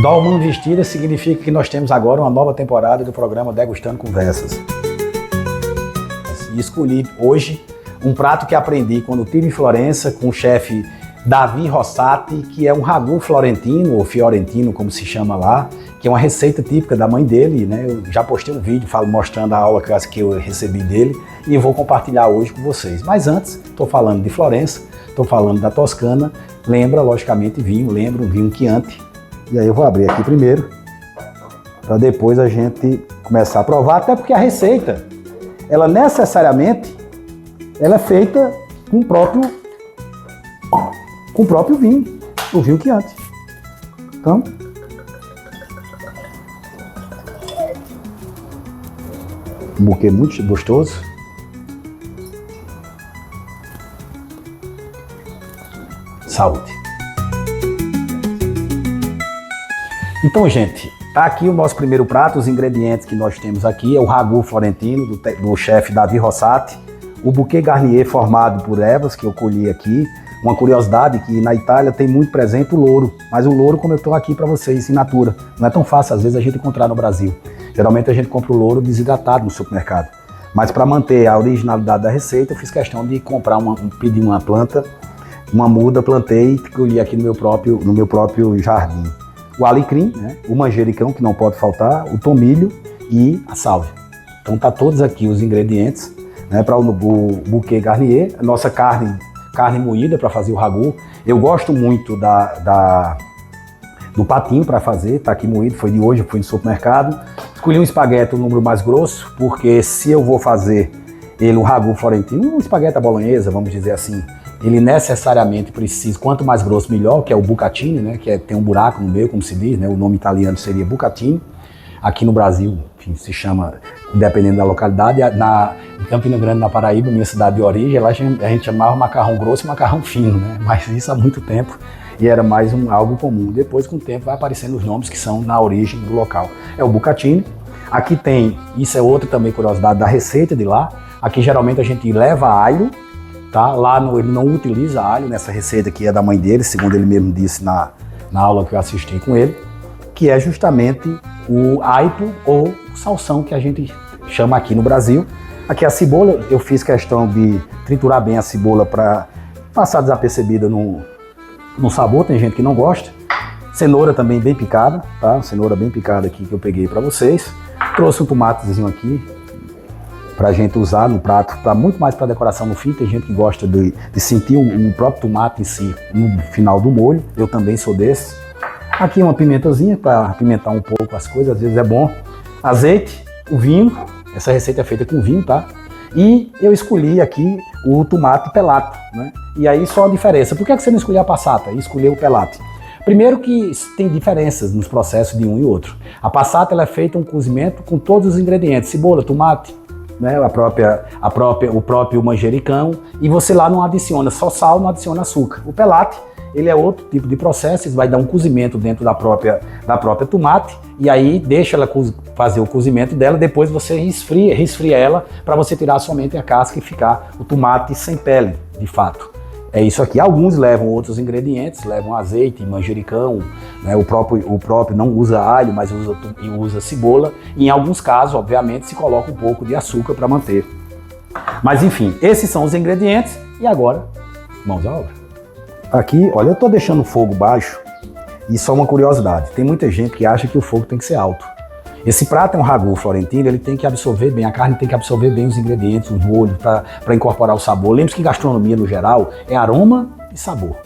Dolman vestida significa que nós temos agora uma nova temporada do programa Degustando Conversas. E escolhi hoje um prato que aprendi quando estive em Florença com o chefe Davi Rossati, que é um ragu florentino, ou fiorentino, como se chama lá, que é uma receita típica da mãe dele, né? Eu já postei um vídeo mostrando a aula que eu recebi dele e eu vou compartilhar hoje com vocês. Mas antes, estou falando de Florença, estou falando da Toscana, lembra, logicamente, vinho, lembra um vinho Chianti. E aí eu vou abrir aqui primeiro, para depois a gente começar a provar, até porque a receita, ela necessariamente, ela é feita com o próprio vinho, o vinho Chianti. Então, um buquê muito gostoso. Saúde. Então, gente, tá aqui o nosso primeiro prato. Os ingredientes que nós temos aqui é o ragu florentino do chefe Davi Rossati, o buquê garnier formado por ervas que eu colhi aqui. Uma curiosidade que na Itália tem muito presente o louro, mas o louro, como eu estou aqui para vocês, in natura. Não é tão fácil às vezes a gente encontrar no Brasil. Geralmente a gente compra o louro desidratado no supermercado. Mas para manter a originalidade da receita, eu fiz questão de comprar pedir uma planta, uma muda, plantei e colhi aqui no meu próprio jardim. O alecrim, né, o manjericão, que não pode faltar, o tomilho e a sálvia. Então tá todos aqui os ingredientes, né, para o buquê garnier, a nossa carne moída para fazer o ragu. Eu gosto muito do patinho para fazer, tá aqui moído, foi de hoje, fui no supermercado. Escolhi um espaguete, um número mais grosso, porque se eu vou fazer ele um ragu florentino, um espaguete à bolonhesa, vamos dizer assim, ele necessariamente precisa, quanto mais grosso melhor, que é o bucatini, né, que tem um buraco no meio, como se diz, né, o nome italiano seria bucatini. Aqui no Brasil, enfim, se chama, dependendo da localidade, em Campina Grande, na Paraíba, minha cidade de origem, lá a gente chamava macarrão grosso e macarrão fino, né, mas isso há muito tempo e era mais algo comum. Depois, com o tempo, vai aparecendo os nomes que são na origem do local. É o bucatini. Aqui tem, isso é outra também curiosidade da receita de lá, aqui geralmente a gente leva alho, tá? Lá ele não utiliza alho nessa receita que é da mãe dele, segundo ele mesmo disse na aula que eu assisti com ele, que é justamente o aipo ou o salsão que a gente chama aqui no Brasil. Aqui a cebola, eu fiz questão de triturar bem a cebola para passar desapercebida no sabor, tem gente que não gosta. Cenoura também bem picada, tá? Cenoura bem picada aqui que eu peguei para vocês. Trouxe um tomatezinho aqui, pra gente usar no prato, muito mais para decoração no fim. Tem gente que gosta de sentir o próprio tomate em si no final do molho, eu também sou desse. Aqui uma pimentazinha para apimentar um pouco as coisas, às vezes é bom. Azeite, o vinho, essa receita é feita com vinho, tá? E eu escolhi aqui o tomate pelato, né? E aí só a diferença, por que você não escolheu a passata e escolheu o pelate? Primeiro que tem diferenças nos processos de um e outro. A passata ela é feita um cozimento com todos os ingredientes, cebola, tomate, né, o próprio manjericão, e você lá não adiciona só sal, não adiciona açúcar. O pelate, ele é outro tipo de processo, ele vai dar um cozimento dentro da própria tomate, e aí deixa ela fazer o cozimento dela, depois você resfria ela para você tirar somente a casca e ficar o tomate sem pele, de fato. É isso aqui. Alguns levam outros ingredientes, levam azeite, manjericão, né? O próprio não usa alho, mas usa cebola. E em alguns casos, obviamente, se coloca um pouco de açúcar para manter. Mas enfim, esses são os ingredientes. E agora, mãos à obra. Aqui, olha, eu estou deixando o fogo baixo e só uma curiosidade. Tem muita gente que acha que o fogo tem que ser alto. Esse prato é um ragu florentino, ele tem que absorver bem, a carne tem que absorver bem os ingredientes, os molhos, para incorporar o sabor. Lembre-se que gastronomia, no geral, é aroma e sabor.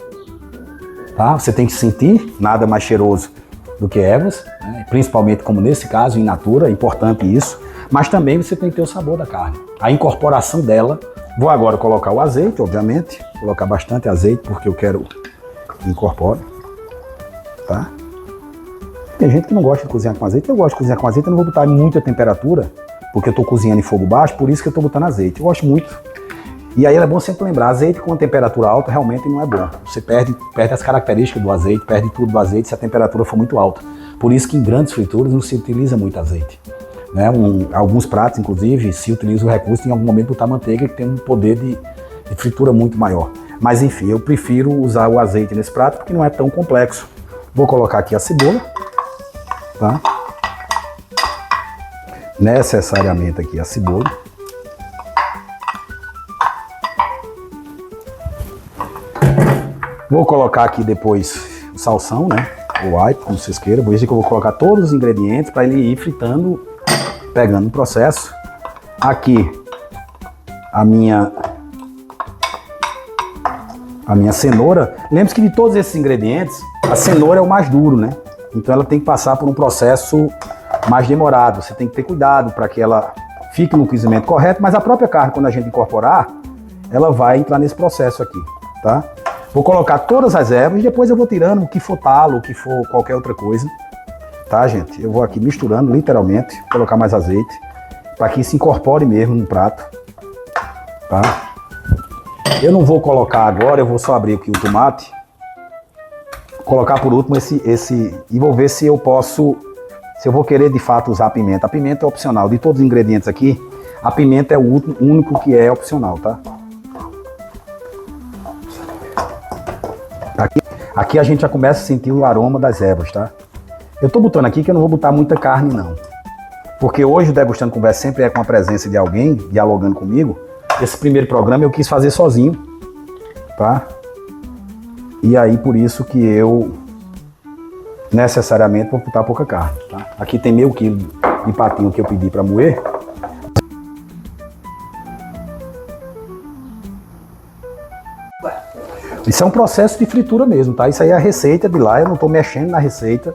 Tá? Você tem que sentir nada mais cheiroso do que ervas, né? Principalmente como nesse caso, in natura, é importante isso. Mas também você tem que ter o sabor da carne, a incorporação dela. Vou agora colocar o azeite, obviamente, colocar bastante azeite porque eu quero que incorpore, tá? Tem gente que não gosta de cozinhar com azeite, eu gosto de cozinhar com azeite, eu não vou botar em muita temperatura, porque eu estou cozinhando em fogo baixo, por isso que eu estou botando azeite. Eu gosto muito. E aí é bom sempre lembrar, azeite com temperatura alta realmente não é bom. Você perde as características do azeite, perde tudo do azeite se a temperatura for muito alta. Por isso que em grandes frituras não se utiliza muito azeite. Né? Alguns pratos, inclusive, se utiliza o recurso em algum momento botar manteiga, que tem um poder de fritura muito maior. Mas enfim, eu prefiro usar o azeite nesse prato porque não é tão complexo. Vou colocar aqui a cebola. tá? Necessariamente aqui a cebola. Vou colocar aqui depois o salsão, né? O alho, como vocês queiram. Vou dizer que eu vou colocar todos os ingredientes para ele ir fritando, pegando o processo. Aqui a minha cenoura. Lembre-se que de todos esses ingredientes, a cenoura é o mais duro, né? Então ela tem que passar por um processo mais demorado. Você tem que ter cuidado para que ela fique no cozimento correto, mas a própria carne, quando a gente incorporar, ela vai entrar nesse processo aqui, tá? Vou colocar todas as ervas e depois eu vou tirando o que for talo, o que for qualquer outra coisa, tá, gente? Eu vou aqui misturando, literalmente, colocar mais azeite, para que se incorpore mesmo no prato, tá? Eu não vou colocar agora, eu vou só abrir aqui o tomate, colocar por último e vou ver se eu posso, se eu vou querer de fato usar a pimenta. A pimenta é opcional, de todos os ingredientes aqui, a pimenta é o único que é opcional, tá? Aqui a gente já começa a sentir o aroma das ervas, tá? Eu tô botando aqui que eu não vou botar muita carne não, porque hoje o Degustando Conversa sempre é com a presença de alguém dialogando comigo. Esse primeiro programa eu quis fazer sozinho, tá? E aí por isso que eu necessariamente vou botar pouca carne, tá? Aqui tem meio quilo de patinho que eu pedi para moer. Isso é um processo de fritura mesmo, tá? Isso aí é a receita de lá, eu não tô mexendo na receita.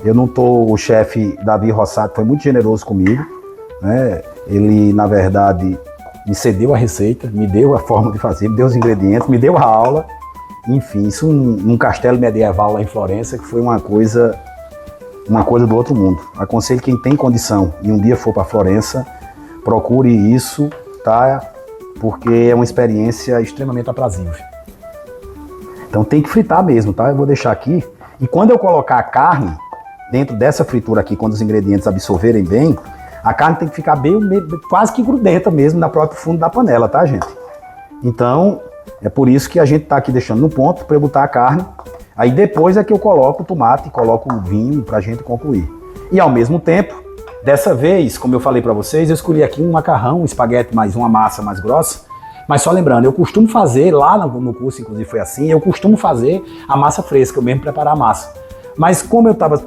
Eu não tô... O chefe Davi Rossato foi muito generoso comigo, né? Ele, na verdade, me cedeu a receita, me deu a forma de fazer, me deu os ingredientes, me deu a aula. Enfim, isso num castelo medieval lá em Florença, que foi uma coisa do outro mundo. Aconselho quem tem condição e um dia for para Florença, procure isso, tá? Porque é uma experiência extremamente aprazível. Então tem que fritar mesmo, tá? Eu vou deixar aqui. E quando eu colocar a carne dentro dessa fritura aqui, quando os ingredientes absorverem bem, a carne tem que ficar bem, quase que grudenta mesmo na próprio fundo da panela, tá, gente? Então, é por isso que a gente tá aqui deixando no ponto para eu botar a carne. Aí depois é que eu coloco o tomate, coloco o vinho pra gente concluir. E ao mesmo tempo, dessa vez, como eu falei para vocês, eu escolhi aqui um macarrão, um espaguete mais uma massa mais grossa. Mas só lembrando, eu costumo fazer, lá no curso inclusive foi assim, eu costumo fazer a massa fresca, eu mesmo preparar a massa. Mas como eu estava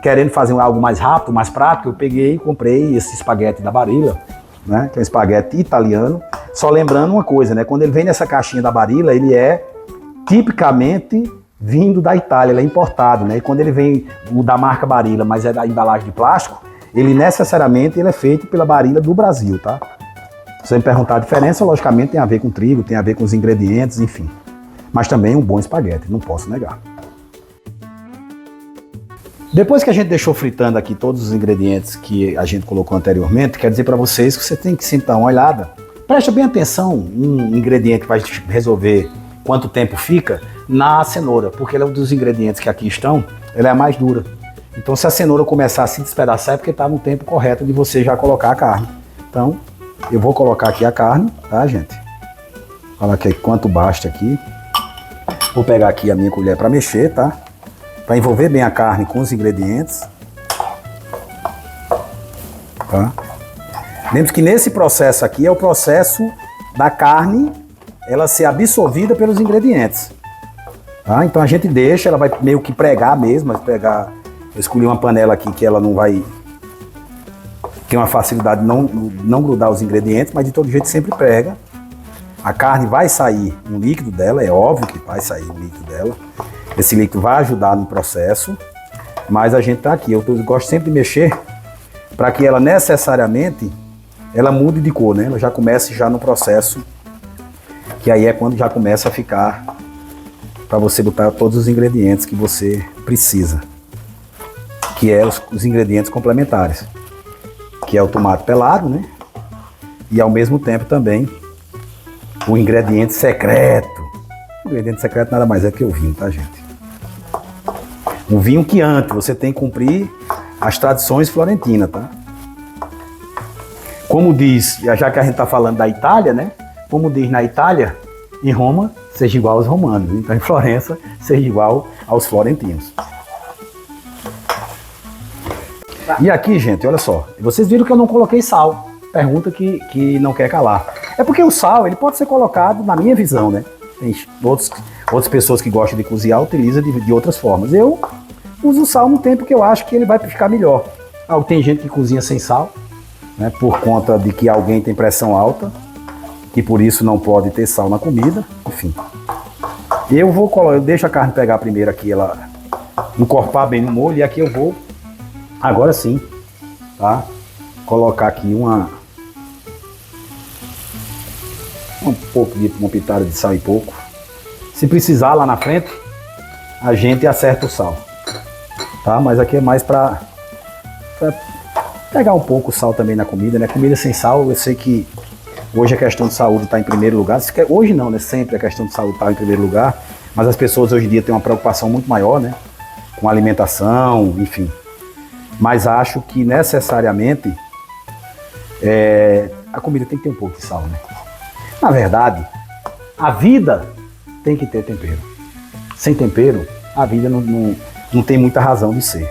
querendo fazer algo mais rápido, mais prático, eu peguei e comprei esse espaguete da Barilla, né, que é um espaguete italiano. Só lembrando uma coisa, né, quando ele vem nessa caixinha da Barilla, ele é tipicamente vindo da Itália, ele é importado, né, e quando ele vem o da marca Barilla, mas é da embalagem de plástico, ele necessariamente ele é feito pela Barilla do Brasil, tá? Se você me perguntar a diferença, logicamente tem a ver com trigo, tem a ver com os ingredientes, enfim. Mas também um bom espaguete, não posso negar. Depois que a gente deixou fritando aqui todos os ingredientes que a gente colocou anteriormente, quero dizer para vocês que você tem que sentar uma olhada. Preste bem atenção, um ingrediente que vai resolver quanto tempo fica, na cenoura, porque ela é um dos ingredientes que aqui estão, ela é a mais dura. Então se a cenoura começar a se despedaçar é porque está no tempo correto de você já colocar a carne. Então, eu vou colocar aqui a carne, tá, gente? Olha aqui quanto basta aqui. Vou pegar aqui a minha colher para mexer, tá? Para envolver bem a carne com os ingredientes. Tá? Lembre-se que nesse processo aqui é o processo da carne ela ser absorvida pelos ingredientes. Tá? Então a gente deixa, ela vai meio que pregar mesmo, vai pegar. Eu escolhi uma panela aqui que ela não vai... Tem uma facilidade de não grudar os ingredientes, mas de todo jeito sempre prega. A carne vai sair um líquido dela, é óbvio que vai sair um líquido dela. Esse líquido vai ajudar no processo, mas a gente tá aqui. Eu gosto sempre de mexer para que ela necessariamente ela mude de cor, né? Ela já comece já no processo, que aí é quando já começa a ficar para você botar todos os ingredientes que você precisa, que é os ingredientes complementares, que é o tomate pelado, né? E ao mesmo tempo também o ingrediente secreto. O ingrediente secreto nada mais é que o vinho, tá, gente? Um vinho que antes você tem que cumprir as tradições florentinas, tá? Como diz, já que a gente tá falando da Itália, né? Como diz na Itália, em Roma, seja igual aos romanos. Então em Florença, seja igual aos florentinos. E aqui, gente, olha só. Vocês viram que eu não coloquei sal. Pergunta que não quer calar. É porque o sal, ele pode ser colocado, na minha visão, né? Tem outras pessoas que gostam de cozinhar, utilizam de outras formas. Eu uso o sal no tempo que eu acho que ele vai ficar melhor. Tem gente que cozinha sem sal, né? Por conta de que alguém tem pressão alta, que por isso não pode ter sal na comida. Enfim. Eu deixo a carne pegar primeiro aqui, ela encorpar bem no molho, e aqui eu vou, agora sim, tá? Colocar aqui uma pitada de sal e pouco. Se precisar lá na frente, a gente acerta o sal, tá? Mas aqui é mais para pegar um pouco o sal também na comida, né? Comida sem sal, eu sei que hoje a questão de saúde está em primeiro lugar. Hoje não, né? Sempre a questão de saúde está em primeiro lugar, mas as pessoas hoje em dia têm uma preocupação muito maior, né? Com alimentação, enfim. Mas acho que necessariamente a comida tem que ter um pouco de sal, né? Na verdade, a vida tem que ter tempero. Sem tempero, a vida não tem muita razão de ser.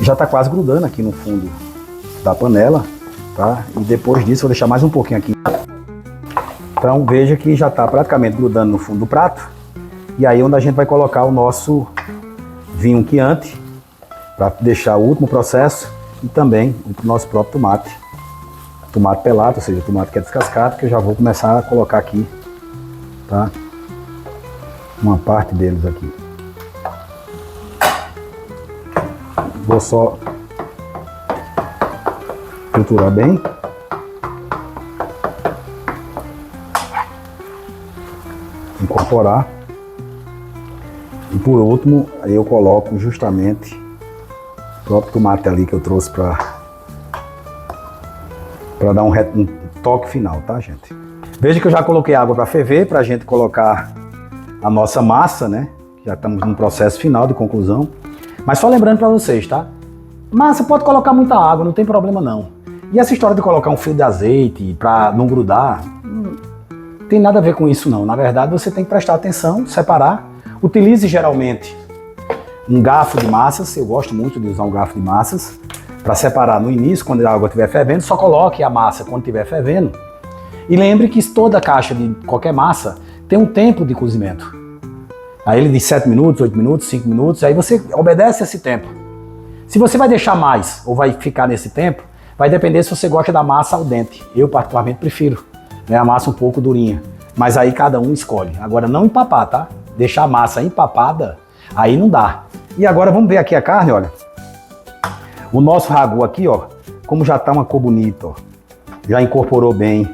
Já está quase grudando aqui no fundo da panela, tá? E depois disso vou deixar mais um pouquinho aqui. Então veja que já está praticamente grudando no fundo do prato. E aí onde a gente vai colocar o nosso vinho Chianti, para deixar o último processo, e também o nosso próprio tomate. Tomate pelado, ou seja, tomate que é descascado, que eu já vou começar a colocar aqui, tá? Uma parte deles aqui. Vou só triturar bem. Incorporar. E por último, aí eu coloco justamente o próprio tomate ali que eu trouxe para dar um toque final, tá, gente? Veja que eu já coloquei água para ferver, para a gente colocar a nossa massa, né? Já estamos no processo final de conclusão. Mas só lembrando para vocês, tá? Massa pode colocar muita água, não tem problema não. E essa história de colocar um fio de azeite para não grudar, não tem nada a ver com isso não. Na verdade, você tem que prestar atenção, separar. Utilize geralmente um garfo de massas. Eu gosto muito de usar um garfo de massas para separar no início, quando a água estiver fervendo. Só coloque a massa quando estiver fervendo. E lembre que toda caixa de qualquer massa tem um tempo de cozimento. Aí ele diz 7 minutos, 8 minutos, 5 minutos, aí você obedece esse tempo. Se você vai deixar mais ou vai ficar nesse tempo, vai depender se você gosta da massa al dente. Eu particularmente prefiro, né, a massa um pouco durinha. Mas aí cada um escolhe. Agora não empapar, tá? Deixar a massa empapada, aí não dá. E agora vamos ver aqui a carne, olha. O nosso ragu aqui, ó, como já tá uma cor bonita, ó. Já incorporou bem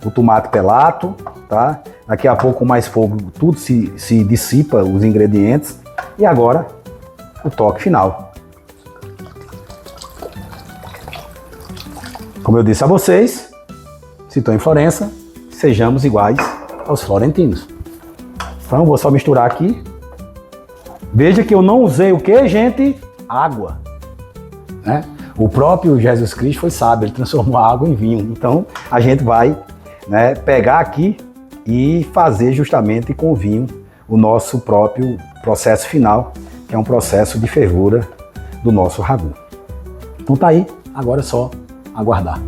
o tomate pelato, tá? Daqui a pouco com mais fogo tudo se dissipa, os ingredientes. E agora o toque final. Como eu disse a vocês, se estou em Florença, sejamos iguais aos florentinos. Então vou só misturar aqui. Veja que eu não usei o que, gente? Água, né? O próprio Jesus Cristo foi sábio, ele transformou a água em vinho. Então a gente vai, né, pegar aqui e fazer justamente com o vinho o nosso próprio processo final, que é um processo de fervura do nosso ragu. Então tá aí, agora é só aguardar.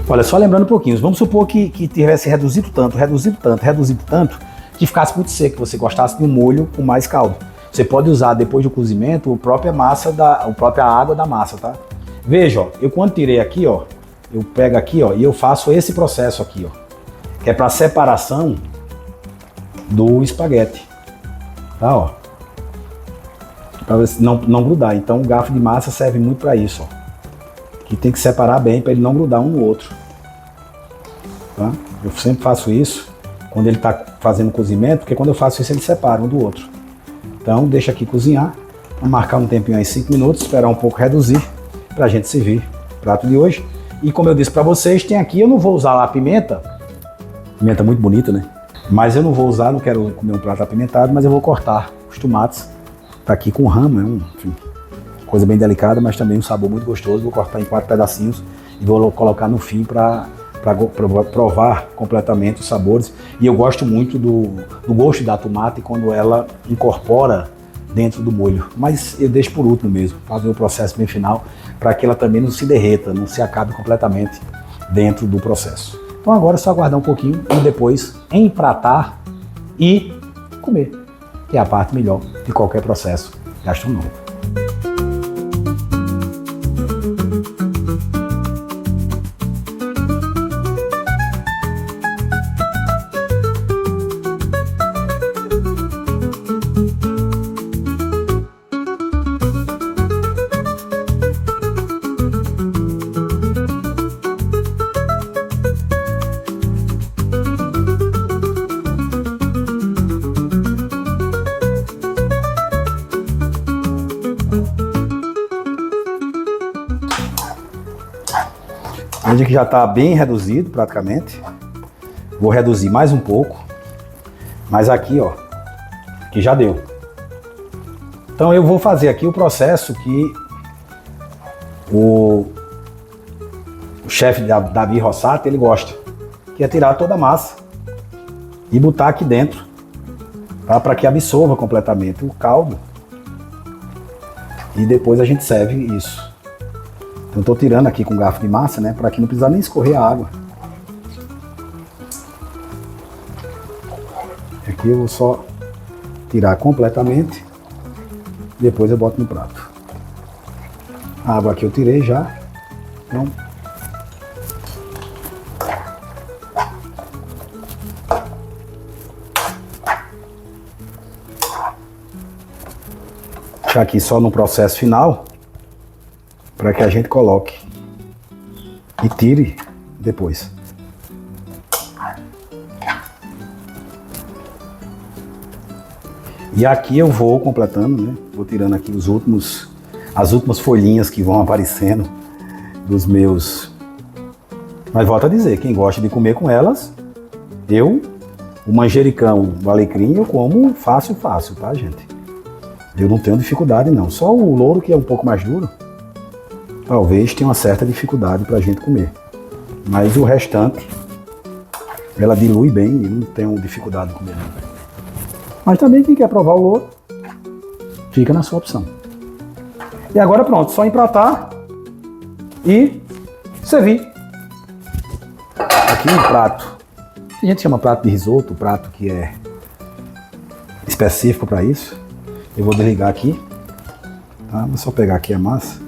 Olha, só lembrando um pouquinho, vamos supor que tivesse reduzido tanto, que ficasse muito seco, que você gostasse de um molho com mais caldo. Você pode usar depois do cozimento a própria água da massa, tá? Veja, ó, eu quando tirei aqui, ó, eu pego aqui, ó, e eu faço esse processo aqui, ó, que é para separação do espaguete, tá, ó, para não grudar. Então o garfo de massa serve muito para isso, ó, que tem que separar bem para ele não grudar um no outro, tá? Eu sempre faço isso quando ele está fazendo cozimento, porque quando eu faço isso ele separa um do outro. Então Então deixa aqui cozinhar, vamos marcar um tempinho aí 5 minutos, esperar um pouco reduzir para a gente servir o prato de hoje. E como eu disse para vocês, tem aqui, eu não vou usar lá a pimenta muito bonita, né? Mas eu não vou usar, não quero comer um prato apimentado, mas eu vou cortar os tomates. Tá aqui com rama, enfim, coisa bem delicada, mas também um sabor muito gostoso. Vou cortar em 4 pedacinhos e vou colocar no fim para provar completamente os sabores. E eu gosto muito do gosto da tomate quando ela incorpora dentro do molho. Mas eu deixo por último mesmo, fazer o processo bem final, para que ela também não se derreta, não se acabe completamente dentro do processo. Então agora é só aguardar um pouquinho e depois empratar e comer, que é a parte melhor de qualquer processo gastronômico. Veja que já está bem reduzido praticamente. Vou reduzir mais um pouco. Mas aqui, ó, que já deu. Então eu vou fazer aqui o processo que o chefe Davi Rossato, ele gosta, que é tirar toda a massa e botar aqui dentro, tá? Para que absorva completamente o caldo. E depois a gente serve isso. Então estou tirando aqui com garfo de massa, né, para que não precisar nem escorrer a água. Aqui eu vou só tirar completamente, depois eu boto no prato. A água aqui eu tirei já, então deixar aqui só no processo final, para que a gente coloque e tire depois. E aqui eu vou completando, né? Vou tirando aqui as últimas folhinhas que vão aparecendo dos meus. Mas volto a dizer, quem gosta de comer com elas, o manjericão, o alecrim, eu como fácil, tá, gente? Eu não tenho dificuldade não, só o louro que é um pouco mais duro, talvez tenha uma certa dificuldade para a gente comer. Mas o restante, ela dilui bem e não tenho dificuldade de comer não. Mas também quem quer provar o louro, fica na sua opção. E agora pronto, só empratar e servir. Aqui um prato, a gente chama prato de risoto, prato que é específico para isso. Eu vou desligar aqui, tá? Vou só pegar aqui a massa.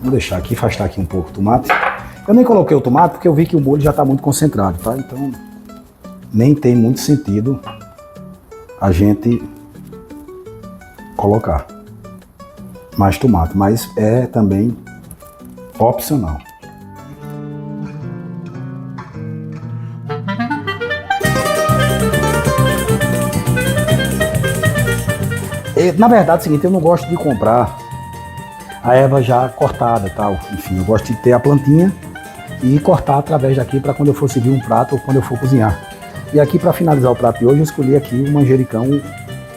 Vou deixar aqui, afastar aqui um pouco o tomate. Eu nem coloquei o tomate porque eu vi que o molho já está muito concentrado, tá? Então nem tem muito sentido a gente colocar mais tomate, mas é também opcional. Na verdade é o seguinte, eu não gosto de comprar a erva já cortada, tal. Enfim, eu gosto de ter a plantinha e cortar através daqui para quando eu for servir um prato ou quando eu for cozinhar. E aqui para finalizar o prato de hoje eu escolhi aqui um manjericão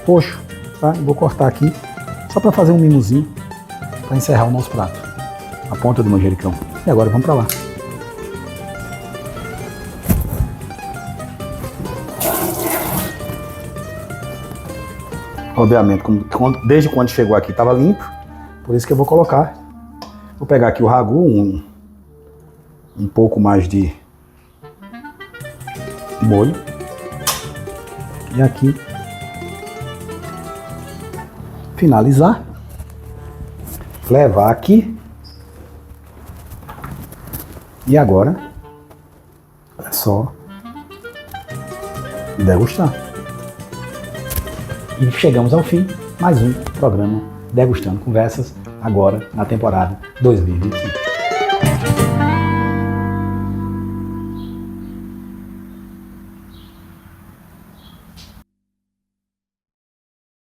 roxo, tá? Eu vou cortar aqui só para fazer um mimozinho para encerrar o nosso prato. A ponta do manjericão. E agora vamos para lá. Obviamente, desde quando chegou aqui estava limpo, por isso que eu vou colocar. Vou pegar aqui o ragu, um pouco mais de molho. E aqui, finalizar. Levar aqui. E agora, é só degustar. E chegamos ao fim, mais um programa Degustando Conversas, agora na temporada 2025.